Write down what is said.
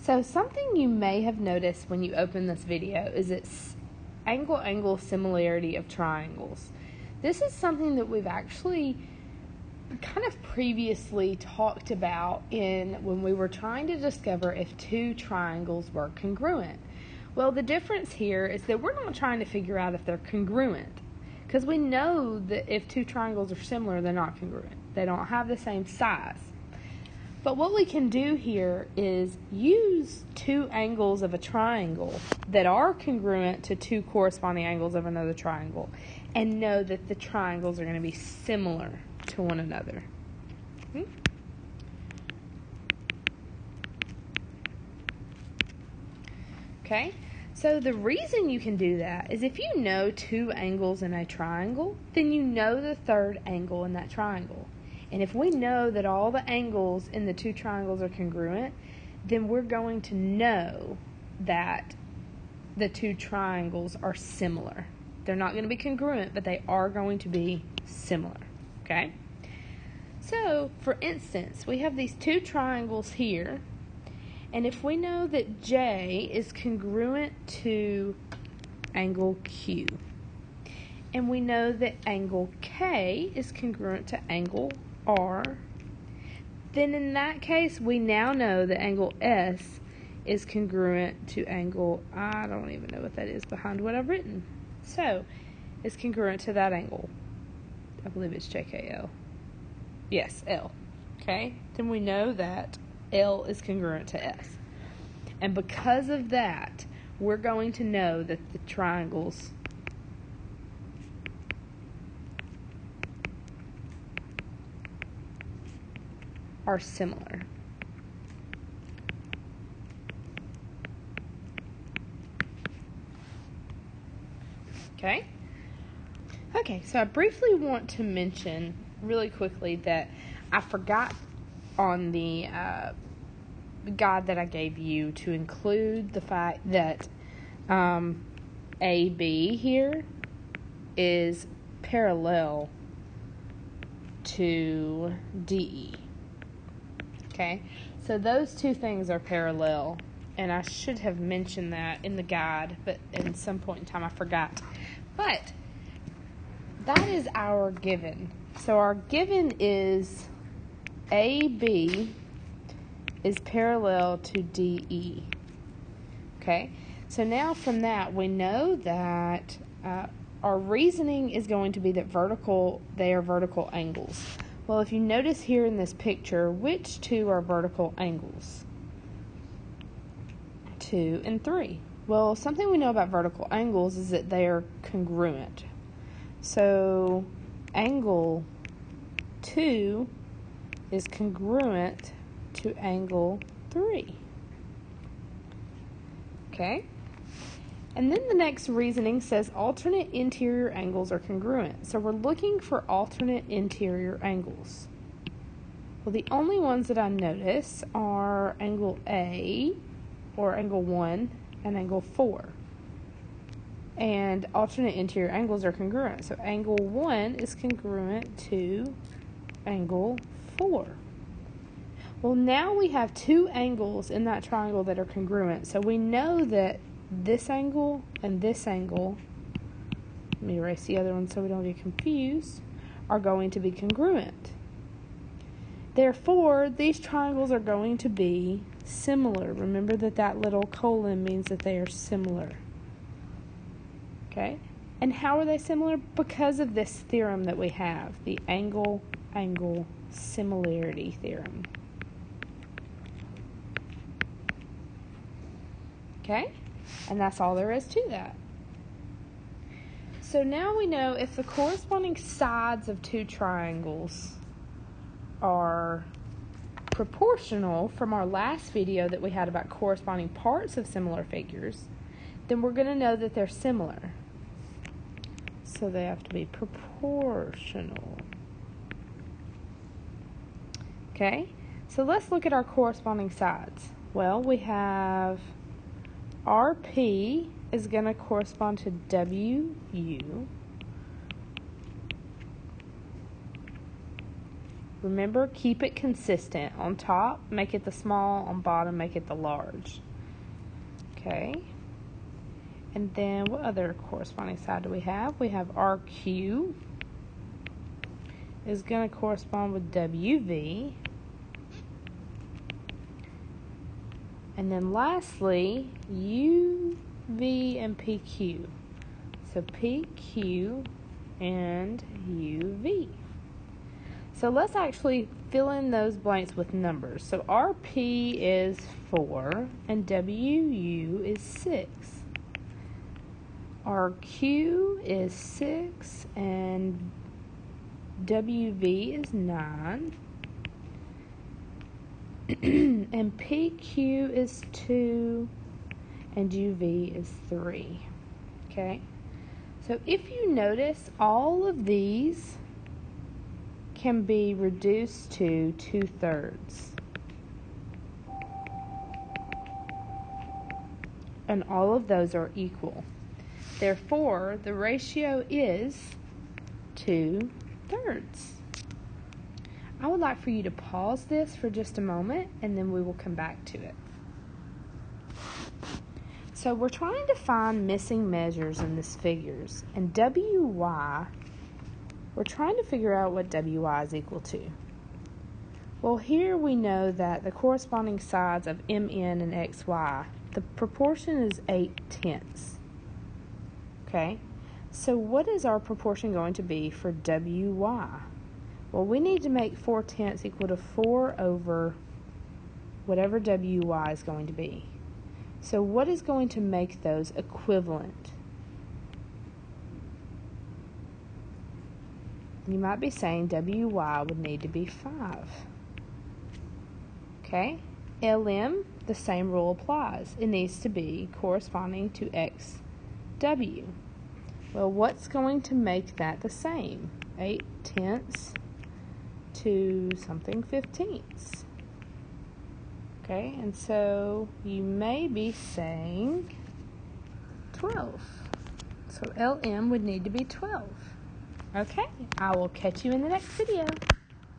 So something you may have noticed when you open this video is its angle-angle similarity of triangles. This is something that we've actually kind of previously talked about when we were trying to discover if two triangles were congruent. Well, the difference here is that we're not trying to figure out if they're congruent, because we know that if two triangles are similar, they're not congruent. They don't have the same size. But what we can do here is use two angles of a triangle that are congruent to two corresponding angles of another triangle and know that the triangles are going to be similar to one another. Okay, so the reason you can do that is if you know two angles in a triangle, then you know the third angle in that triangle. And if we know that all the angles in the two triangles are congruent, then we're going to know that the two triangles are similar. They're not going to be congruent, but they are going to be similar. Okay? So, for instance, we have these two triangles here, and if we know that J is congruent to angle Q, and we know that angle K is congruent to angle R, then in that case, we now know that angle S is congruent to angle, I don't even know what that is behind what I've written. So, it's congruent to that angle. I believe it's JKL. Yes, L. Okay? Then we know that L is congruent to S. And because of that, we're going to know that the triangles are similar. Okay? Okay, so I briefly want to mention really quickly that I forgot on the guide that I gave you to include the fact that AB here is parallel to DE. Okay, so those two things are parallel, and I should have mentioned that in the guide, but at some point in time I forgot. But that is our given. So our given is AB is parallel to DE. Okay, so now from that we know that our reasoning is going to be that they are vertical angles. Well, if you notice here in this picture, which two are vertical angles? 2 and 3. Well, something we know about vertical angles is that they are congruent. So, angle 2 is congruent to angle 3. Okay? And then the next reasoning says alternate interior angles are congruent. So we're looking for alternate interior angles. Well, the only ones that I notice are angle A, or angle 1, and angle 4. And alternate interior angles are congruent. So angle 1 is congruent to angle 4. Well, now we have two angles in that triangle that are congruent. So we know that this angle and this angle, let me erase the other one so we don't get confused, are going to be congruent. Therefore, these triangles are going to be similar. Remember that little colon means that they are similar. Okay? And how are they similar? Because of this theorem that we have, the angle-angle similarity theorem. Okay? And that's all there is to that. So now we know if the corresponding sides of two triangles are proportional from our last video that we had about corresponding parts of similar figures, then we're going to know that they're similar. So they have to be proportional. Okay? So let's look at our corresponding sides. Well, we have RP is going to correspond to WU, Remember, keep it consistent. On top, make it the small. On bottom, make it the large. Okay. And then what other corresponding side do we have? We have RQ is going to correspond with WV. And then lastly, UV and PQ. So PQ and UV. So let's actually fill in those blanks with numbers. So RP is 4 and WU is 6. RQ is 6 and WV is 9. And PQ is 2 and UV is 3. Okay? So if you notice, all of these can be reduced to 2/3. And all of those are equal. Therefore, the ratio is 2/3. I would like for you to pause this for just a moment, and then we will come back to it. So we're trying to find missing measures in these figures, and WY, we're trying to figure out what WY is equal to. Well, here we know that the corresponding sides of MN and XY, the proportion is 8/10. Okay, so what is our proportion going to be for WY? Well, we need to make 4/10 equal to 4 over whatever WY is going to be. So what is going to make those equivalent? You might be saying WY would need to be 5. Okay? LM, the same rule applies. It needs to be corresponding to XW. Well, what's going to make that the same? 8/10 to something 15ths. Okay, and so you may be saying 12. So LM would need to be 12. Okay, I will catch you in the next video.